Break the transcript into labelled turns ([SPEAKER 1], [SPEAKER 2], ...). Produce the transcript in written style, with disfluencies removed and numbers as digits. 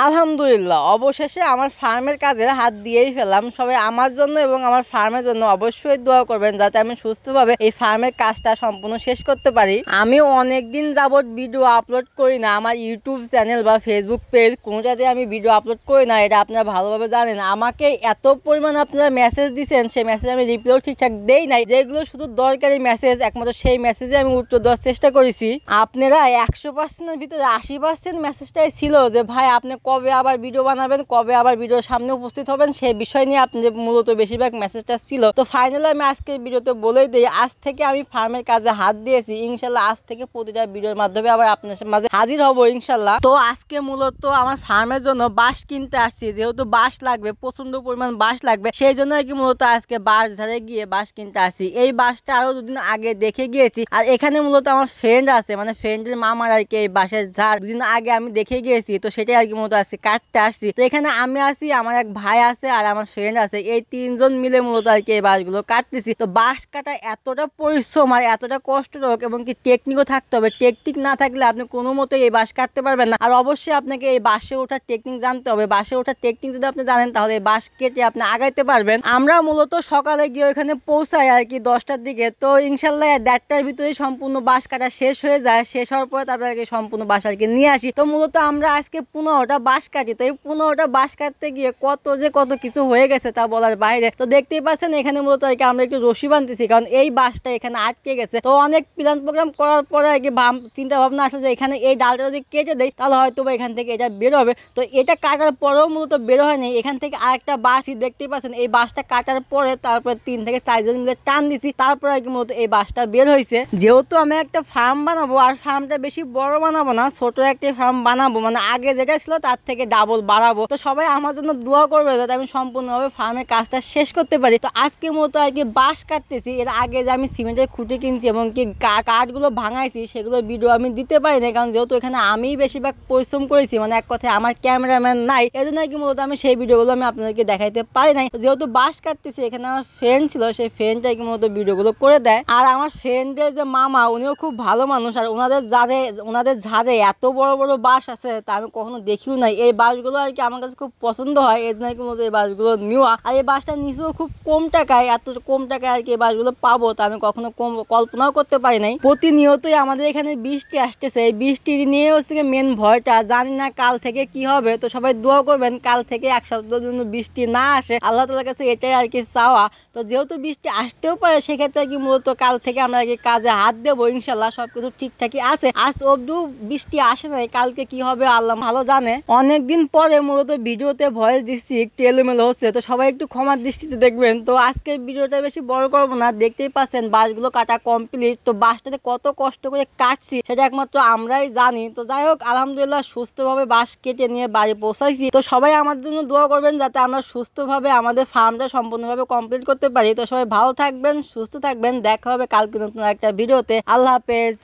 [SPEAKER 1] আলহামদুলিল্লাহ, অবশেষে আমার ফার্মের কাজে হাত দিয়েই ফেললাম। সবাই আমার জন্য এবং আমার ফার্মের জন্য অবশ্যই দোয়া করবেন যাতে আমি সুস্থভাবে এই ফার্মের কাজটা সম্পূর্ণ শেষ করতে পারি। আমি অনেকদিন যাবত ভিডিও আপলোড করি না, আমার ইউটিউব চ্যানেল বা ফেসবুক পেজ কোনোটাতে আমি ভিডিও আপলোড করি না, এটা আপনারা ভালোভাবে জানেন। আমাকে এত পরিমাণ আপনারা মেসেজ দিচ্ছেন, সেই মেসেজ আমি রিপ্লাইও ঠিকঠাক দেই নাই। যেগুলো শুধু দরকারি মেসেজ, একমাত্র সেই মেসেজে আমি উত্তর দেওয়ার চেষ্টা করেছি। আপনারা 100%-এর ভিতরে 80% মেসেজটাই ছিল যে ভাই আপনি কবে আবার ভিডিও বানাবেন, কবে আবার ভিডিওর সামনে উপস্থিত হবেন, সেই বিষয় নিয়ে আপনাদের মূলত বেশিরভাগ মেসেজটা ছিল। তো ফাইনালি আমি আজকের ভিডিওতে বলেই দিই, আজ থেকে আমি ফার্মের কাজে হাত দিয়েছি। ইনশাল্লাহ আজ থেকে প্রতিটা ভিডিওর মাধ্যমে আবার আপনার মাঝে হাজির হব ইনশাল্লাহ। তো আজকে মূলত আমার ফার্মের জন্য বাঁশ কিনতে আসছি, যেহেতু বাঁশ লাগবে, প্রচন্ড পরিমাণ বাঁশ লাগবে, সেই জন্য আর কি মূলত আজকে বাঁশ ঝাড়ে গিয়ে বাঁশ কিনতে আসছি। এই বাঁশটা আরো দুদিন আগে দেখে গিয়েছি, আর এখানে মূলত আমার ফ্রেন্ড আছে, মানে ফ্রেন্ডের মামার আর কি এই বাঁশের ঝাড় দুদিন আগে আমি দেখে গিয়েছি। তো সেটাই আর কি মূলত আজকে কাটতে আসছি। তো এখানে আমি আছি, আমার এক ভাই আছে, আর আমার ফ্রেন্ড আছে, এই তিনজন মিলে মূলত আর কি এই বাঁশগুলো কাটতেছি। তো বাঁশ কাটা এতটা পরিশ্রম আর এতটা কষ্টদায়ক এবং কি টেকনিকও থাকতে হবে। টেকনিক না থাকলে আপনি কোনো মতে এই বাঁশ কাটতে পারবেন না। আর অবশ্যই আপনাকে এই বাঁশে ওঠার টেকনিক জানতে হবে। বাঁশে ওঠার টেকনিক যদি আপনি জানেন তাহলে এই বাঁশ কেটে আপনি আগাইতে পারবেন। আমরা মূলত সকালে গিয়ে ওইখানে পৌঁছাই আর কি 10টার দিকে। তো ইনশাল্লাহ 1:30টার ভিতরে সম্পূর্ণ বাঁশ কাটা শেষ হয়ে যায়। শেষ হওয়ার পরে তারপরে আর কি সম্পূর্ণ বাঁশ আর কি নিয়ে আসি। তো মূলত আমরা আজকে 15টা বাঁশ কাটি। তো এই 15টা বাঁশ কাটতে গিয়ে কত কিছু হয়ে গেছে তা বলার বাইরে। তো দেখতেই পাচ্ছেন এখানে মূলত আর কি আমরা একটু রশি বাঁধতেছি, কারণ এই বাঁশটা এখানে আটকে গেছে। তো অনেক প্ল্যান প্রোগ্রাম করার পরে আর কি চিন্তা ভাবনা আসলে যে এখানে এই ডালটা যদি কেটে দেয় তাহলে হয়তো এখান থেকে এটা বের হবে। তো এটা কাটার পরেও মূলত বের হয়নি। এখান থেকে আরেকটা বাঁশ দেখতেই পাচ্ছেন, এই বাঁশটা কাটার পরে তারপরে 3 থেকে 4 জন মিলে টান দিছি, তারপরে আর কি মূলত এই বাঁশটা বের হয়েছে। যেহেতু আমি একটা ফার্ম বানাবো, আর ফার্মটা বেশি বড় বানাবো না, ছোট একটা ফার্ম বানাবো, মানে আগে যেটা ছিল তার থেকে ডাবল বাড়াবো। তো সবাই আমার জন্য দোয়া করবে যাতে আমি সম্পূর্ণভাবে ফার্মের কাজটা শেষ করতে পারি। তো আজকে মতো আর কি বাঁশ কাটতেছি। এর আগে যে আমি সিমেন্টের খুঁটি কিনছি এবং কি কাঠগুলো ভাঙাইছি, সেগুলো ভিডিও আমি দিতে পারি না, কারণ যেহেতু এখানে আমি বেশিরভাগ পরিশ্রম করেছি, মানে এক কথায় আমার ক্যামেরাম্যান নাই, এই জন্য আর কি মূলত আমি সেই ভিডিওগুলো আমি আপনাদেরকে দেখাইতে পারি নাই। যেহেতু বাঁশ কাটতেছি, এখানে আমার ফ্রেন্ড ছিল, সেই ফ্রেন্ডটা কি মূলত ভিডিওগুলো করে দেয়। আর আমার ফ্রেন্ডের যে মামা, উনিও খুব ভালো মানুষ, আর ওনাদের ঝাড়ে এত বড় বড় বাঁশ আছে তা আমি কখনো দেখিও নাই। এই বাঁশগুলো আর কি আমার কাছে খুব পছন্দ হয়, এই জন্য কি মূলত এই বাঁশগুলো নেওয়া। আর এই বাঁশটা নিচেও খুব কম টাকায়, এত কম টাকায় আর কি এই বাঁশগুলো পাবো তা আমি কখনো কল্পনাও করতে পারি নাই। প্রতিনিয়তই আমাদের এখানে বৃষ্টি আসতেছে, এই বৃষ্টি নিয়ে হচ্ছে মেন ভয়টা, জানি না কাল থেকে কি হবে। তো সবাই দোয়া করবেন কাল থেকে 1 সপ্তাহের জন্য বৃষ্টি না আসে, আল্লাহ তাআলার কাছে এটাই আর কি চাওয়া। তো যেহেতু বৃষ্টি আসতেও পারে, সেক্ষেত্রে কি মূলত কাল থেকে আমরা আর কি কাজে হাত দেবো ইনশাল্লাহ। সবকিছু ঠিকঠাকই আছে, আজ অবধি বৃষ্টি আসে নাই, কালকে কি হবে আল্লাহ ভালো জানে। অনেকদিন পরে মূলত ভিডিওতে ভয়েস দিচ্ছি, একটু এলোমেলো হচ্ছে, তো সবাই একটু ক্ষমার দৃষ্টিতে দেখবেন। তো আজকের ভিডিওটা বেশি বড় করবো না, দেখতেই পাচ্ছেন বাঁশগুলো কাটা কমপ্লিট। তো বাঁশটাতে কত কষ্ট করে কাটছি সেটা একমাত্র আমরাই জানি। তো যাই হোক, আলহামদুলিল্লাহ সুস্থভাবে বাঁশ কেটে নিয়ে বাড়ি পৌঁছাইছি। তো সবাই আমাদের জন্য দোয়া করবেন যাতে আমরা সুস্থভাবে আমাদের ফার্মটা সম্পূর্ণভাবে কমপ্লিট করতে পারি। তো সবাই ভালো থাকবেন, সুস্থ থাকবেন, দেখা হবে কালকে নতুন একটা ভিডিওতে। আল্লাহ হাফেজ।